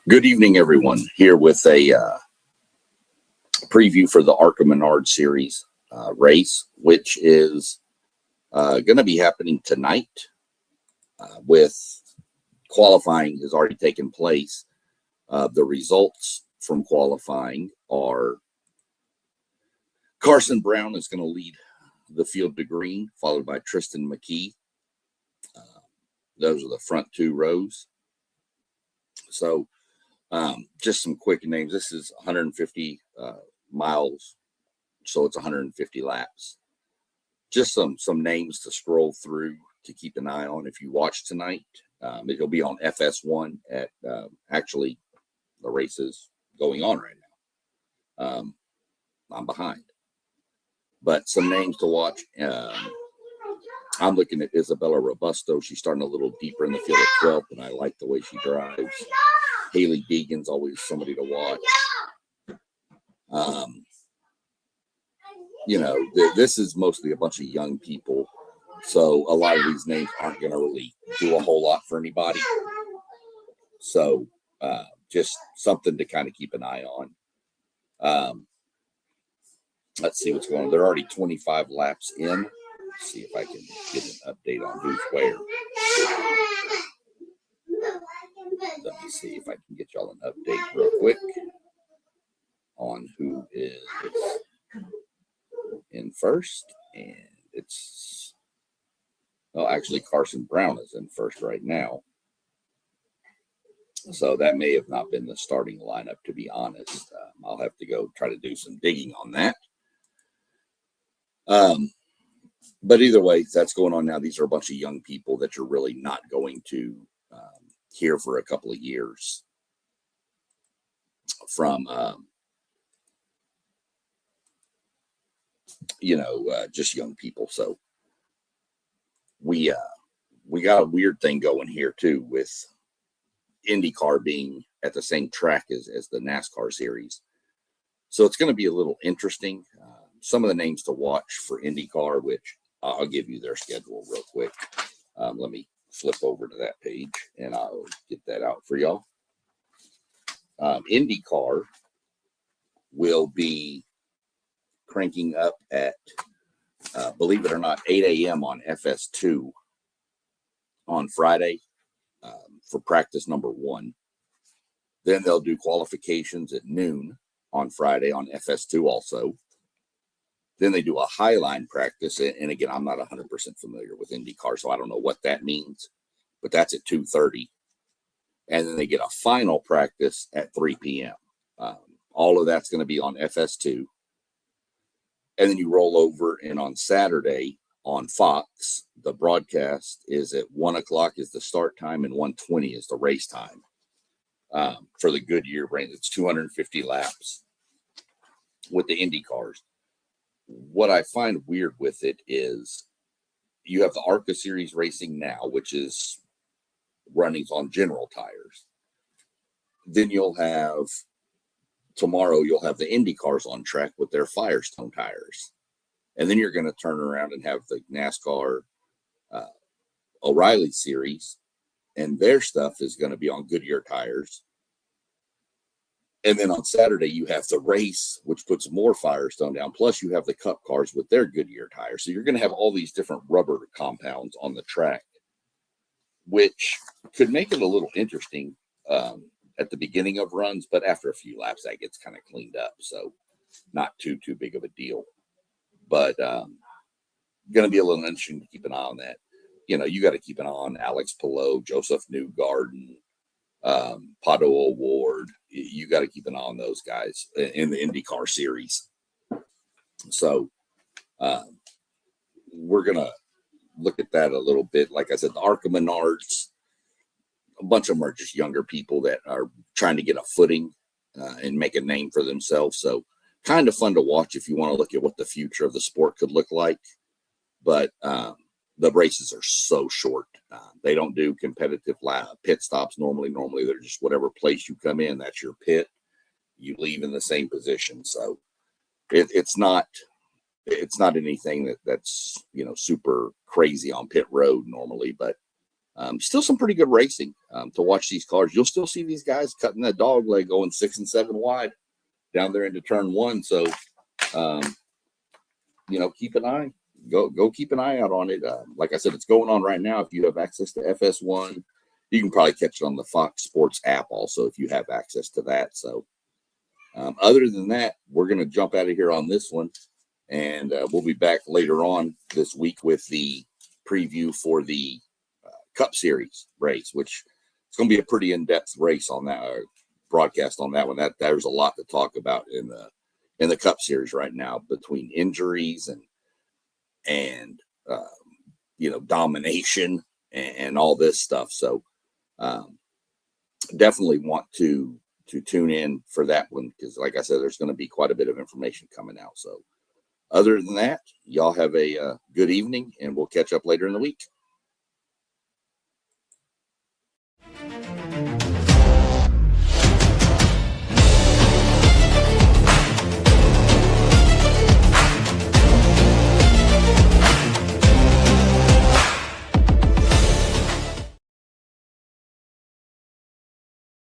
Good evening, everyone. Here with a preview for the ARCA MENARDS series race, which is going to be happening tonight. With qualifying has already taken place. The results from qualifying are Carson Brown is going to lead the field to green, followed by Tristan McKee. Those are the front two rows. So just some quick names. This is 150 miles, so it's 150 laps. Just some names to scroll through to keep an eye on if you watch tonight. It'll be on FS1 at actually the race is going on right now. I'm behind, but some names to watch. I'm looking at Isabella Robusto. She's starting a little deeper in the field at 12th, and I like the way she drives. Haley Deegan's always somebody to watch. This is mostly a bunch of young people, so a lot of these names aren't going to really do a whole lot for anybody. So just something to kind of keep an eye on. Let's see what's going on. They're already 25 laps in. Let's see if I can get an update on who's where. Let me see if I can get y'all an update real quick on who is in first. And it's, well, actually Carson Brown is in first right now. So that may have not been the starting lineup, to be honest. I'll have to go try to do some digging on that. But either way, that's going on now. These are a bunch of young people that you're really not going to hear for a couple of years from, just young people. So we got a weird thing going here too with IndyCar being at the same track as the NASCAR series. So it's going to be a little interesting. Some of the names to watch for IndyCar, which I'll give you their schedule real quick. Let me flip over to that page and I'll get that out for y'all. IndyCar will be cranking up at, believe it or not, 8 a.m. on FS2 on Friday for practice number 1. Then they'll do qualifications at noon on Friday on FS2 also. Then they do a highline practice. And again, I'm not 100% familiar with IndyCar, so I don't know what that means, but that's at 2:30. And then they get a final practice at 3 p.m. All of that's going to be on FS2. And then you roll over, and on Saturday on Fox, the broadcast is at 1 o'clock is the start time and 1:20 is the race time for the Goodyear brand. It's 250 laps with the Indy cars. What I find weird with it is you have the ARCA series racing now, which is running on general tires. Then tomorrow you'll have the Indy cars on track with their Firestone tires. And then you're going to turn around and have the NASCAR O'Reilly series, and their stuff is going to be on Goodyear tires. And then on Saturday, you have the race, which puts more Firestone down. Plus, you have the Cup cars with their Goodyear tires. So you're going to have all these different rubber compounds on the track, which could make it a little interesting at the beginning of runs. But after a few laps, that gets kind of cleaned up. So not too big of a deal. But going to be a little interesting to keep an eye on that. You got to keep an eye on Alex Palou, Joseph Newgarden, Pato O'Ward. You got to keep an eye on those guys in the IndyCar series. So we're going to look at that a little bit. Like I said, the ARCA MENARDS, a bunch of them are just younger people that are trying to get a footing and make a name for themselves. So kind of fun to watch if you want to look at what the future of the sport could look like. But the races are so short. They don't do competitive pit stops normally. Normally, they're just whatever place you come in, that's your pit. You leave in the same position. So it's not anything that's super crazy on pit road normally. But Still some pretty good racing to watch these cars. You'll still see these guys cutting that dog leg going 6 and 7 wide down there into turn 1. So, keep an eye. Go keep an eye out on it. Like I said, it's going on right now. If you have access to FS1, you can probably catch it on the Fox Sports app also if you have access to that. So, other than that, we're going to jump out of here on this one, and we'll be back later on this week with the preview for the Cup Series race, which is going to be a pretty in-depth race on that broadcast on that one. There's a lot to talk about in the Cup Series right now between injuries and domination and all this stuff. So definitely want to tune in for that one, because like I said, there's going to be quite a bit of information coming out. So other than that, y'all have a good evening, and we'll catch up later in the week.